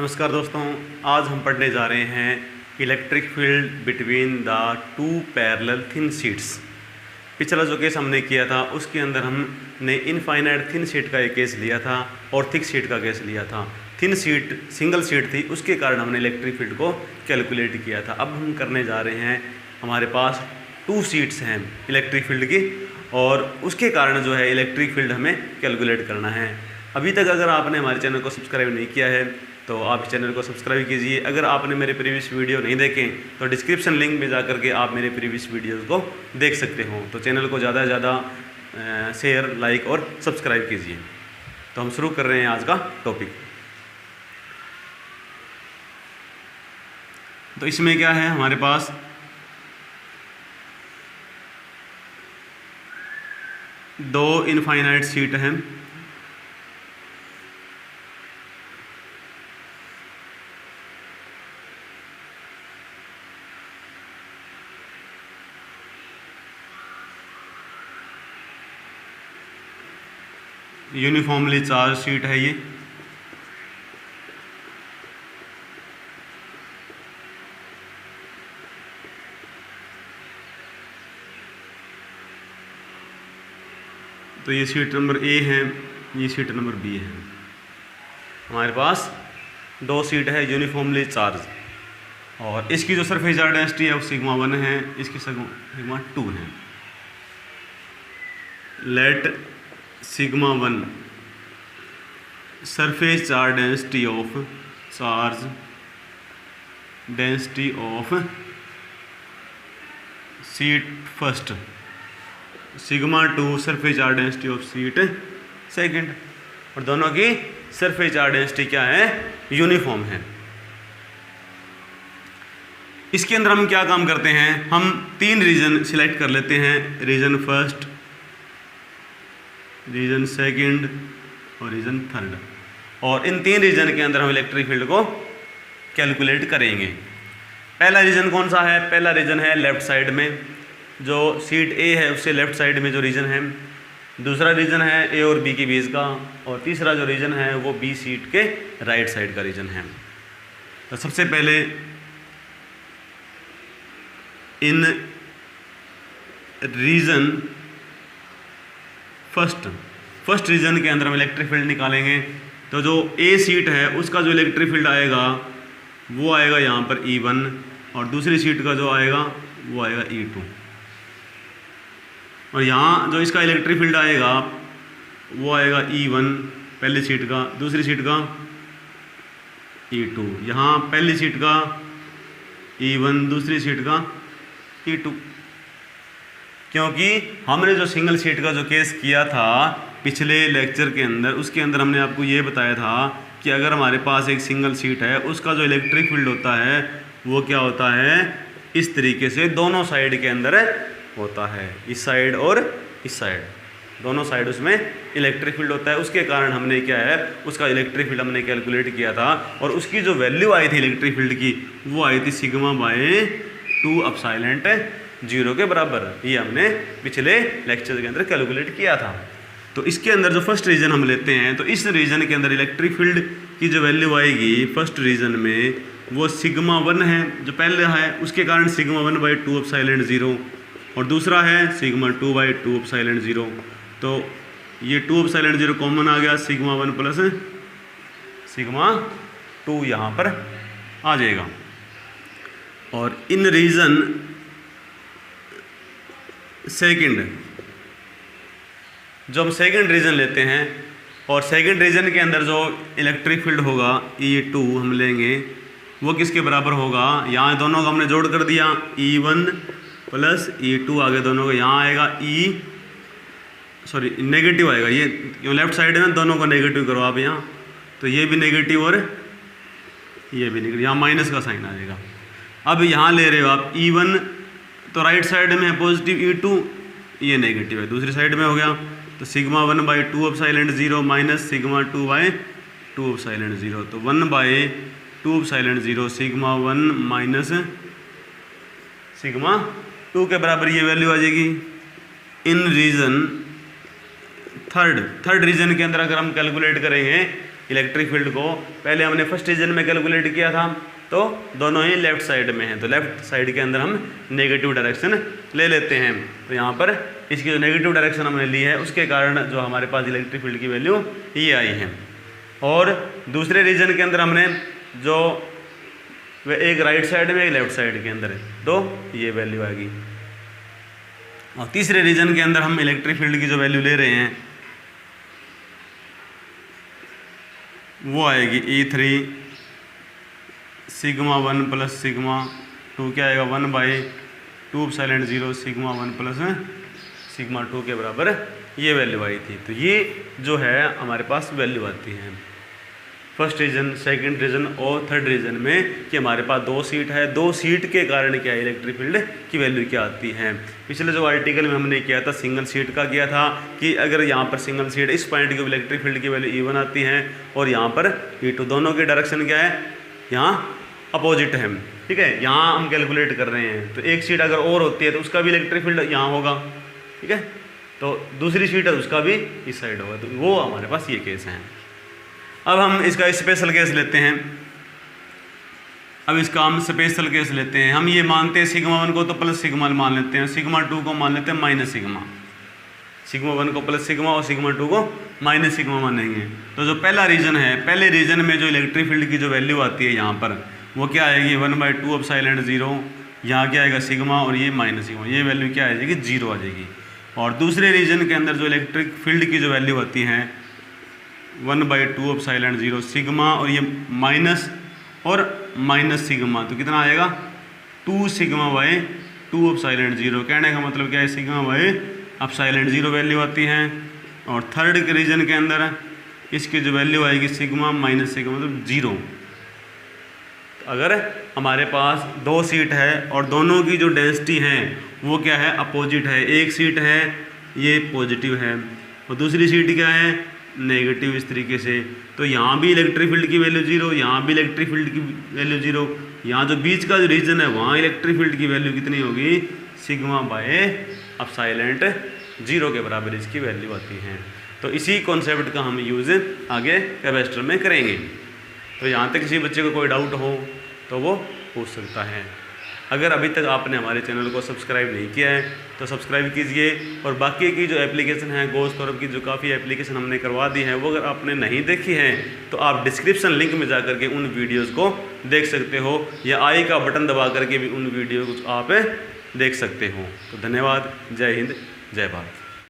नमस्कार दोस्तों, आज हम पढ़ने जा रहे हैं electric field between the two parallel thin sheets. पिछला जो केस हमने किया था उसके अंदर हमने इनफाइनाइट थिन शीट का एक केस लिया था और थिक शीट का केस लिया था। थिन शीट सिंगल शीट थी, उसके कारण हमने इलेक्ट्रिक फील्ड को कैलकुलेट किया था। अब हम करने जा रहे हैं, हमारे पास टू शीट्स हैं इलेक्ट्रिक फील्ड की और उसके कारण जो है इलेक्ट्रिक फील्ड हमें कैलकुलेट करना है। अभी तक अगर आपने हमारे चैनल को सब्सक्राइब नहीं किया है तो आप इस चैनल को सब्सक्राइब कीजिए। अगर आपने मेरे प्रीवियस वीडियो नहीं देखे तो डिस्क्रिप्शन लिंक में जा करके आप मेरे प्रीवियस वीडियोस को देख सकते हो। तो चैनल को ज़्यादा से ज़्यादा शेयर, लाइक और सब्सक्राइब कीजिए। तो हम शुरू कर रहे हैं आज का टॉपिक। तो इसमें क्या है, हमारे पास दो इनफाइनाइट शीट हैं। यूनिफॉर्मली चार्ज शीट है ये। तो ये शीट नंबर ए है, ये शीट नंबर बी है। हमारे पास दो शीट है यूनिफॉर्मली चार्ज और इसकी जो सरफेस चार्ज डेंसिटी है वो सिग्मा 1 है, इसकी सिग्मा 2 है। Let sigma 1 surface charge density of sheet first, sigma 2 surface charge density of sheet second, और दोनों की सरफेस चार्ज डेंसिटी क्या है, यूनिफॉर्म है। इसके अंदर हम क्या काम करते हैं, हम तीन रीजन सिलेक्ट कर लेते हैं, रीजन फर्स्ट, रीजन सेकंड और रीजन थर्ड, और इन तीन रीजन के अंदर हम इलेक्ट्रिक फील्ड को कैलकुलेट करेंगे। पहला रीजन कौन सा है, पहला रीजन है लेफ्ट साइड में, जो शीट ए है उससे लेफ्ट साइड में जो रीजन है। दूसरा रीजन है ए और बी के बीच का, और तीसरा जो रीजन है वो बी शीट के राइट साइड का रीजन है। तो सबसे पहले इन रीजन फर्स्ट रीजन के अंदर हम इलेक्ट्रिक फील्ड निकालेंगे। तो जो ए सीट है उसका जो इलेक्ट्रिक फील्ड आएगा वो आएगा यहाँ पर E1, और दूसरी सीट का जो आएगा वो आएगा E2, और यहाँ जो इसका इलेक्ट्रिक फील्ड आएगा वो आएगा E1 पहली सीट का, दूसरी सीट का E2, यहाँ पहली सीट का E1, दूसरी सीट का E2। क्योंकि हमने जो सिंगल शीट का जो केस किया था पिछले लेक्चर के अंदर, उसके अंदर हमने आपको ये बताया था कि अगर हमारे पास एक सिंगल शीट है उसका जो इलेक्ट्रिक फील्ड होता है वो क्या होता है, इस तरीके से दोनों साइड के अंदर होता है, इस साइड और इस साइड, दोनों साइड उसमें इलेक्ट्रिक फील्ड होता है। उसके कारण हमने क्या है, उसका इलेक्ट्रिक फील्ड हमने कैलकुलेट किया था, और उसकी जो वैल्यू आई थी इलेक्ट्रिक फील्ड की वो आई थी सिग्मा बाय 2 अपसाइलेंट 0 के बराबर। ये हमने पिछले लेक्चर के अंदर कैलकुलेट किया था। तो इसके अंदर जो फर्स्ट रीजन हम लेते हैं, तो इस रीजन के अंदर इलेक्ट्रिक फील्ड की जो वैल्यू आएगी फर्स्ट रीजन में वो सिग्मा 1 है, जो पहले है उसके कारण सिग्मा 1 बाई 2 अपसाइलेंट 0, और दूसरा है सिग्मा 2 बाई 2 अपसाइलेंट 0। तो ये 2 अपसाइलेंट 0 कॉमन आ गया, सिग्मा 1 प्लस सिग्मा 2 यहाँ पर आ जाएगा। और इन रीजन सेकंड, जो हम सेकंड रीजन लेते हैं, और सेकंड रीजन के अंदर जो इलेक्ट्रिक फील्ड होगा E2 हम लेंगे, वो किसके बराबर होगा, यहाँ दोनों को हमने जोड़ कर दिया, E1 प्लस E2 आगे दोनों को, यहाँ आएगा नेगेटिव आएगा, ये लेफ्ट साइड है ना, दोनों को नेगेटिव करो आप यहाँ, तो ये भी नेगेटिव और ये भी नेगेटिव, यहाँ माइनस का साइन आ जाएगा। अब यहाँ ले रहे हो आप E1, तो राइट साइड में है पॉजिटिव, E2 ये नेगेटिव है, दूसरी साइड में हो गया, तो sigma 1 by 2 अपसाइलेंट 0 minus sigma 2 by 2 अपसाइलेंट 0, तो 1 बाई 2 अपसाइलेंट 0 सिग्मा 1 माइनस सिग्मा 2 के बराबर ये वैल्यू आ जाएगी। इन रीजन थर्ड रीजन के अंदर अगर हम कैलकुलेट करेंगे इलेक्ट्रिक फील्ड को पहले हमने फर्स्ट रीजन में कैलकुलेट किया था, तो दोनों ही लेफ्ट साइड में हैं, तो लेफ्ट साइड के अंदर हम नेगेटिव डायरेक्शन ले लेते हैं। तो यहाँ पर इसकी जो नेगेटिव डायरेक्शन हमने ली है उसके कारण जो हमारे पास इलेक्ट्रिक फील्ड की वैल्यू ये आई है। और दूसरे रीजन के अंदर हमने जो एक राइट साइड में एक लेफ्ट साइड के अंदर है, तो ये वैल्यू आएगी। और तीसरे रीजन के अंदर हम इलेक्ट्रिक फील्ड की जो वैल्यू ले रहे हैं वो आएगी E3 सिग्मा 1 प्लस सिग्मा 2, क्या आएगा 1/2 एप्सिलॉन 0 सिग्मा 1 प्लस सिग्मा 2 के बराबर ये वैल्यू आई थी। तो ये जो है हमारे पास वैल्यू आती है फर्स्ट रीजन, सेकंड रीजन और थर्ड रीजन में कि हमारे पास 2 सीट है, 2 सीट के कारण क्या है इलेक्ट्रिक फील्ड की वैल्यू क्या आती है। पिछले जो आर्टिकल में हमने किया था सिंगल सीट का किया था कि अगर यहाँ पर सिंगल सीट इस पॉइंट की इलेक्ट्रिक फील्ड की वैल्यू E1 आती है और यहाँ पर E2, दोनों की डायरेक्शन क्या है यहाँ अपोजिट है, ठीक है। यहाँ हम कैलकुलेट कर रहे हैं तो एक सीट अगर और होती है तो उसका भी इलेक्ट्रिक फील्ड यहाँ होगा, ठीक है। तो दूसरी सीट है उसका भी इस साइड होगा, तो वो हमारे पास ये केस है। अब हम इसका स्पेशल केस लेते हैं। अब इसका हम स्पेशल केस लेते हैं। हम ये मानते हैं सिग्मा 1 को तो प्लस सिग्मा मान लेते हैं, सिग्मा 2 को मान लेते हैं माइनस सिग्मा। सिग्मा 1 को प्लस सिग्मा और सिग्मा 2 को माइनस सिग्मा मानेंगे। तो जो पहला रीजन है, पहले रीजन में जो इलेक्ट्रिक फील्ड की जो वैल्यू आती है यहाँ पर वो क्या आएगी 1/2 एप्सिलॉन 0, यहाँ क्या आएगा सिग्मा और ये माइनस सिग्मा, ये वैल्यू क्या आ जाएगी 0 आ जाएगी। और दूसरे रीजन के अंदर जो इलेक्ट्रिक फील्ड की जो वैल्यू आती है 1/2 एप्सिलॉन 0 सिग्मा और ये माइनस और माइनस सिग्मा, तो कितना आएगा 2 सिग्मा/2 एप्सिलॉन 0। कहने का मतलब क्या है सिग्मा/एप्सिलॉन 0 वैल्यू आती है। और थर्ड के रीजन के अंदर इसकी जो वैल्यू आएगी सिग्मा माइनस सिग्मा मतलब 0। अगर हमारे पास 2 सीट है और दोनों की जो डेंसिटी है वो क्या है अपोजिट है, एक सीट है ये पॉजिटिव है और दूसरी सीट क्या है नेगेटिव, इस तरीके से, तो यहाँ भी इलेक्ट्रिक फील्ड की वैल्यू 0, यहाँ भी इलेक्ट्रिक फील्ड की वैल्यू 0, यहाँ जो बीच का जो रीजन है वहाँ इलेक्ट्रिक फील्ड की वैल्यू कितनी होगी सिग्मा/एप्सिलॉन 0 के बराबर इसकी वैल्यू आती है। तो इसी कॉन्सेप्ट का हम यूज़ आगे कैपेसिटर में करेंगे। तो यहाँ तक किसी बच्चे को कोई डाउट हो तो वो पूछ सकता है। अगर अभी तक आपने हमारे चैनल को सब्सक्राइब नहीं किया है तो सब्सक्राइब कीजिए। और बाकी की जो एप्लीकेशन है गोस थोरब की जो काफ़ी एप्लीकेशन हमने करवा दी है वो अगर आपने नहीं देखी है तो आप डिस्क्रिप्शन लिंक में जा करके उन वीडियोस को देख सकते हो, या आई का बटन दबा करके भी उन वीडियो को आप देख सकते हो। तो धन्यवाद, जय हिंद, जय भारत।